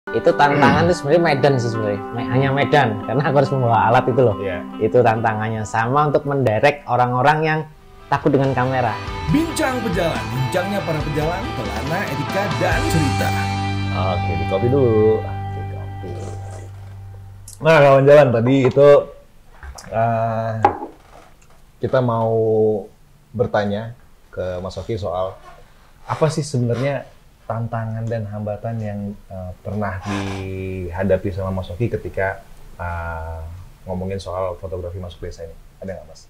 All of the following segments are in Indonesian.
Itu tantangan tuh sebenarnya medan sih sebenarnya, hanya medan karena aku harus membawa alat itu loh. Itu tantangannya sama untuk mendirect orang-orang yang takut dengan kamera. Bincang Pejalan, bincangnya para pejalan, pelana, etika, dan cerita. Oke, di kopi dulu. Nah, kawan jalan tadi itu kita mau bertanya ke Mas Oki soal apa sih sebenarnya tantangan dan hambatan yang pernah dihadapi sama Mas Oki ketika ngomongin soal fotografi masuk desa ini. Ada nggak, Mas?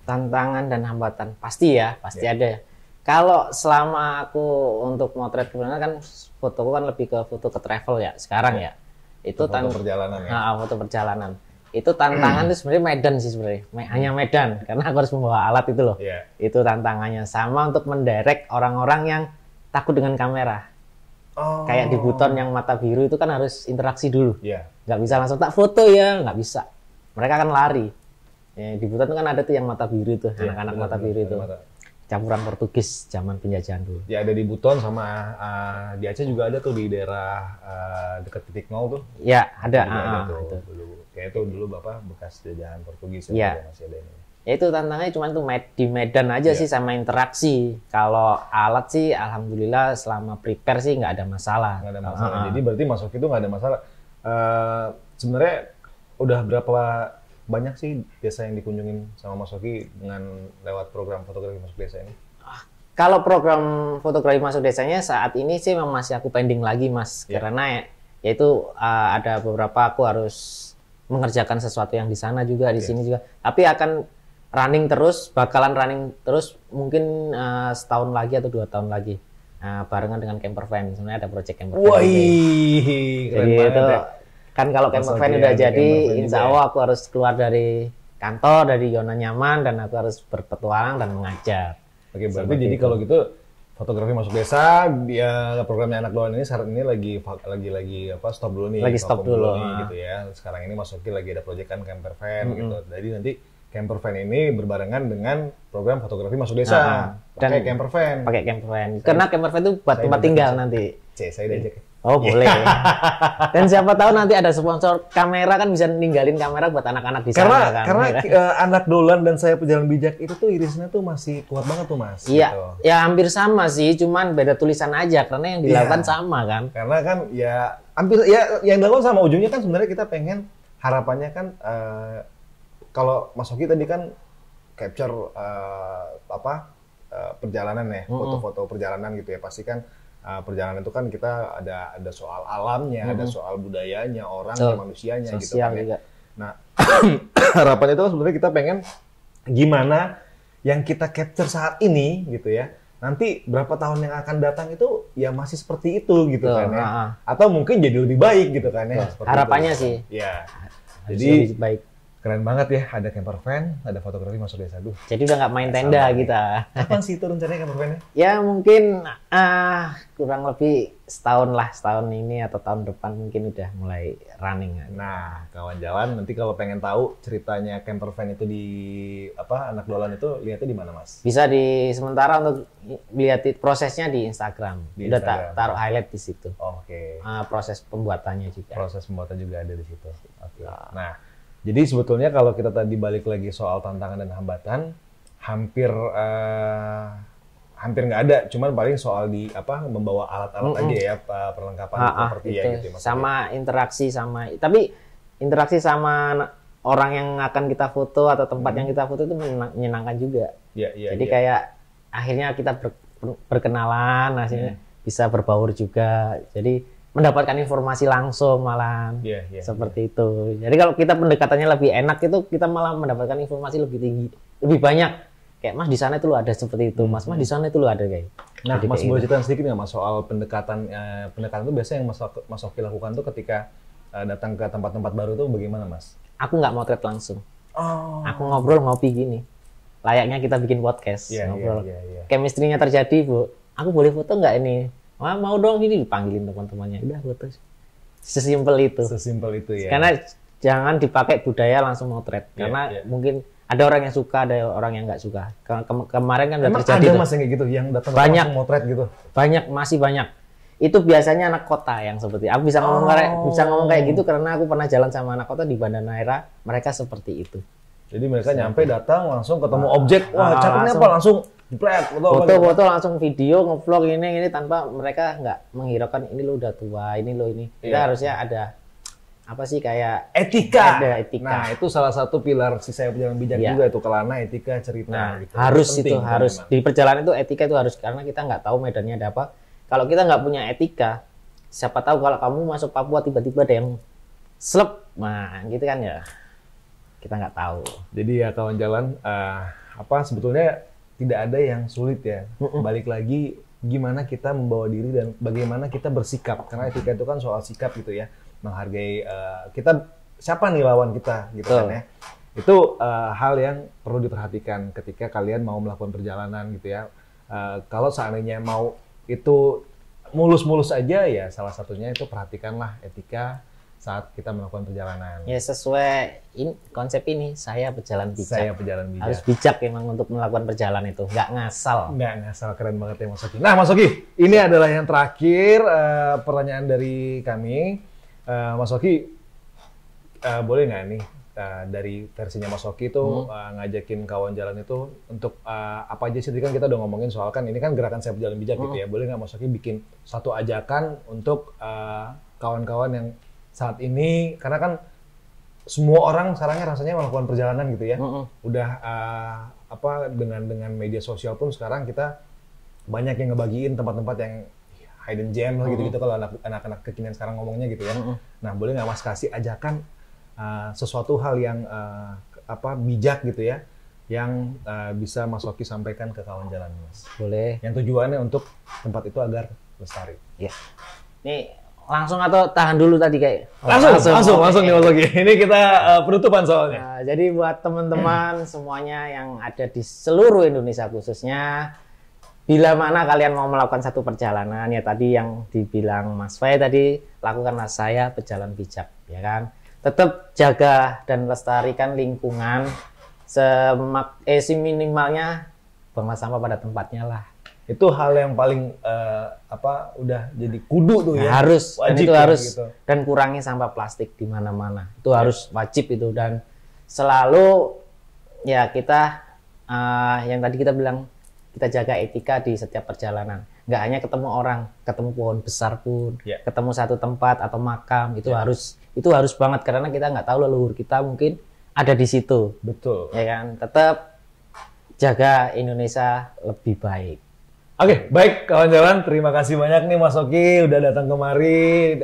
Tantangan dan hambatan pasti ya, pasti ada. Kalau selama aku untuk motret kebenaran kan fotoku kan lebih ke foto ke travel ya sekarang ya. Itu foto perjalanan ya. Foto perjalanan. Itu tantangan itu sebenarnya medan sih sebenarnya, hanya medan karena aku harus membawa alat itu loh. Itu tantangannya sama untuk mendirect orang-orang yang takut dengan kamera. Kayak di Buton yang mata biru itu kan harus interaksi dulu. Nggak bisa langsung tak foto ya, nggak bisa. Mereka kan lari. Ya, di Buton kan ada tuh yang mata biru tuh, anak-anak mata biru itu. Campuran Portugis zaman penjajahan dulu. Ya ada di Buton sama di Aceh juga ada tuh di daerah dekat titik nol tuh. Ya ada. Tuh, itu. Dulu kayak itu dulu Bapak bekas jajahan Portugis ya. Masih ada ini. Ya itu tantangannya cuma tuh di medan aja sih sama interaksi. Kalau alat sih alhamdulillah selama prepare sih nggak ada masalah. Nggak ada masalah. Jadi berarti masuk itu nggak ada masalah. Sebenarnya udah berapa banyak sih desa yang dikunjungin sama Mas Oki dengan lewat program fotografi masuk desa ini? Kalau program fotografi masuk desanya saat ini sih memang masih aku pending lagi Mas, karena yaitu ada beberapa aku harus mengerjakan sesuatu yang di sana juga, di sini juga. Tapi akan running terus, bakalan running terus mungkin setahun lagi atau 2 tahun lagi. Barengan dengan camper van, sebenarnya ada project camper van. Wih, keren jadi banget itu ya. Kan kalau camper van udah jadi, insya Allah aku harus keluar dari kantor, dari zona nyaman, dan aku harus berpetualang dan mengajar. Oke, berarti jadi kalau gitu fotografi masuk desa, dia programnya Anak Dolan ini saat ini lagi apa stop dulu nih. Lagi stop dulu nih, gitu ya. Sekarang ini Mas Oki lagi ada proyek kan camper van gitu. Jadi nanti camper van ini berbarengan dengan program fotografi masuk desa. Pakai camper van. Pakai camper van. Karena camper van itu buat tempat tinggal nanti. Saya diajak. Oh boleh. Dan siapa tahu nanti ada sponsor kamera kan bisa ninggalin kamera buat anak-anak di sana kan. Karena Anak Dolan dan Saya Pejalan Bijak itu tuh irisnya tuh masih kuat banget tuh Mas. Iya, gitu. Ya hampir sama sih, cuman beda tulisan aja karena yang dilakukan sama kan. Karena kan ya hampir ya yang dilakukan sama, ujungnya kan sebenarnya kita pengen harapannya kan kalau Mas Oki tadi kan capture perjalanan ya, foto-foto perjalanan gitu ya, pasti kan perjalanan itu kan kita ada soal alamnya, ada soal budayanya, orangnya, manusianya gitu kan ya. Nah, harapannya itu kan sebenarnya kita pengen gimana yang kita capture saat ini gitu ya. Nanti berapa tahun yang akan datang itu ya masih seperti itu gitu kan ya. Atau mungkin jadi lebih baik gitu kan ya. Harapannya sih. Ya. Jadi lebih baik. Keren banget ya, ada camper van, ada fotografi masuk desa. Jadi udah nggak main tenda kita. Kapan sih itu rencananya camper van-nya? Ya mungkin kurang lebih setahun ini atau tahun depan mungkin udah mulai running. Nah, kawan jalan nanti kalau pengen tahu ceritanya camper van itu di Anak Dolan itu lihatnya di mana Mas? Bisa sementara untuk lihat prosesnya di Instagram. Udah taruh highlight di situ. Oke. Proses pembuatannya juga. Proses pembuatan juga ada di situ. Oke. Nah, jadi sebetulnya kalau kita tadi balik lagi soal tantangan dan hambatan, hampir nggak ada, cuman paling soal membawa alat-alat aja ya, perlengkapan seperti ya gitu. Sama interaksi tapi interaksi sama orang yang akan kita foto atau tempat yang kita foto itu menyenangkan juga. Jadi kayak akhirnya kita berkenalan, akhirnya bisa berbaur juga. Jadi mendapatkan informasi langsung malah seperti itu. Jadi kalau kita pendekatannya lebih enak itu kita malah mendapatkan informasi lebih tinggi, lebih banyak. Kayak Mas di sana itu lo ada seperti itu, Mas di sana itu lo ada kayak. Nah, Mas boleh cerita sedikit nggak Mas soal pendekatan itu biasanya yang Mas Oki lakukan tuh ketika datang ke tempat-tempat baru tuh bagaimana Mas? Aku nggak motret langsung. Aku ngobrol ngopi gini. Layaknya kita bikin podcast ngobrol. Chemistry-nya terjadi Bu. Aku boleh foto nggak ini? Mau dong, ini dipanggilin teman-temannya, udah foto. Sesimpel itu. Sesimpel itu ya. Karena jangan dipakai budaya langsung motret, karena mungkin ada orang yang suka, ada orang yang nggak suka. Kemarin kan udah terjadi. Ada Mas yang kayak gitu, yang datang langsung motret gitu. Banyak, masih banyak. Itu biasanya anak kota yang seperti aku bisa ngomong kayak gitu karena aku pernah jalan sama anak kota di Banda Neira, mereka seperti itu. Jadi mereka nyampe datang langsung ketemu objek, wah cakepnya apa langsung jepret, foto langsung video, ngevlog ini tanpa mereka nggak menghiraukan ini lo udah tua, ini lo ini. Kita harusnya ada apa sih kayak etika. Ada etika. Nah, itu salah satu pilar si Saya Pejalan Bijak juga itu, kelana, etika, cerita. Nah, gitu. harus itu harus di perjalanan itu etika itu harus, karena kita nggak tahu medannya ada apa. Kalau kita nggak punya etika, siapa tahu kalau kamu masuk Papua tiba-tiba ada yang slep, nah gitu kan ya. Kita nggak tahu. Jadi ya kawan jalan, sebetulnya tidak ada yang sulit ya. Balik lagi gimana kita membawa diri dan bagaimana kita bersikap. Karena etika itu kan soal sikap gitu ya. Menghargai kita, siapa nih lawan kita gitu kan ya. Itu hal yang perlu diperhatikan ketika kalian mau melakukan perjalanan gitu ya. Kalau seandainya mau itu mulus-mulus aja ya, salah satunya itu perhatikanlah etika saat kita melakukan perjalanan. Ya sesuai konsep ini, saya pejalan bijak. Saya pejalan bijak. Harus bijak emang untuk melakukan perjalanan itu, nggak ngasal. Nggak ngasal, keren banget ya Mas Oki. Nah Mas Oki, ini adalah yang terakhir pertanyaan dari kami. Mas Oki, boleh nggak nih dari versinya Mas Oki itu ngajakin kawan jalan itu untuk apa aja sih? Tadi kan kita udah ngomongin soal kan ini kan gerakan Saya Pejalan Bijak gitu ya. Boleh nggak Mas Oki bikin satu ajakan untuk kawan-kawan yang saat ini, karena kan semua orang sekarang rasanya melakukan perjalanan gitu ya. Udah dengan media sosial pun sekarang kita banyak yang ngebagiin tempat-tempat yang hidden gem gitu-gitu kalau anak-anak kekinian sekarang ngomongnya gitu ya. Nah, boleh nggak Mas kasih ajakan sesuatu hal yang bijak gitu ya, yang bisa Mas Oki sampaikan ke kawan jalan Mas? Boleh. Yang tujuannya untuk tempat itu agar lestari. Ya. Nih langsung atau tahan dulu tadi kayak? Langsung nih Mas Oki. Ini kita penutupan soalnya. Nah, jadi buat teman-teman semuanya yang ada di seluruh Indonesia khususnya, bila mana kalian mau melakukan satu perjalanan, ya tadi yang dibilang Mas Fai tadi, lakukanlah Saya Pejalan Bijak, ya kan? Tetap jaga dan lestarikan lingkungan, seminimalnya buanglah sampah pada tempatnya lah. Itu hal yang paling udah jadi kudu tuh ya. Harus, wajib, dan itu harus gitu. Dan kurangi sampah plastik di mana-mana. Itu harus wajib itu, dan selalu ya kita yang tadi kita bilang, kita jaga etika di setiap perjalanan. Nggak hanya ketemu orang, ketemu pohon besar pun, ketemu satu tempat atau makam, itu harus banget, karena kita nggak tahu leluhur kita mungkin ada di situ. Betul. Ya kan, tetap jaga Indonesia lebih baik. Oke, baik kawan jalan, terima kasih banyak nih Mas Oki udah datang kemari.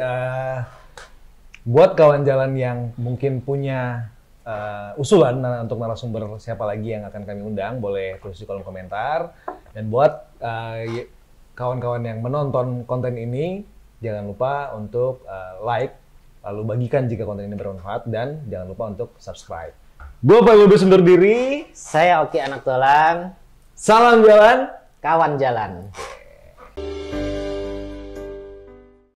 Buat kawan jalan yang mungkin punya usulan untuk narasumber siapa lagi yang akan kami undang, boleh tulis di kolom komentar. Dan buat kawan-kawan yang menonton konten ini, jangan lupa untuk like, lalu bagikan jika konten ini bermanfaat, dan jangan lupa untuk subscribe. Gue Pak Widodo undur diri. Saya Oki Anak Dolan. Salam jalan. Kawan jalan.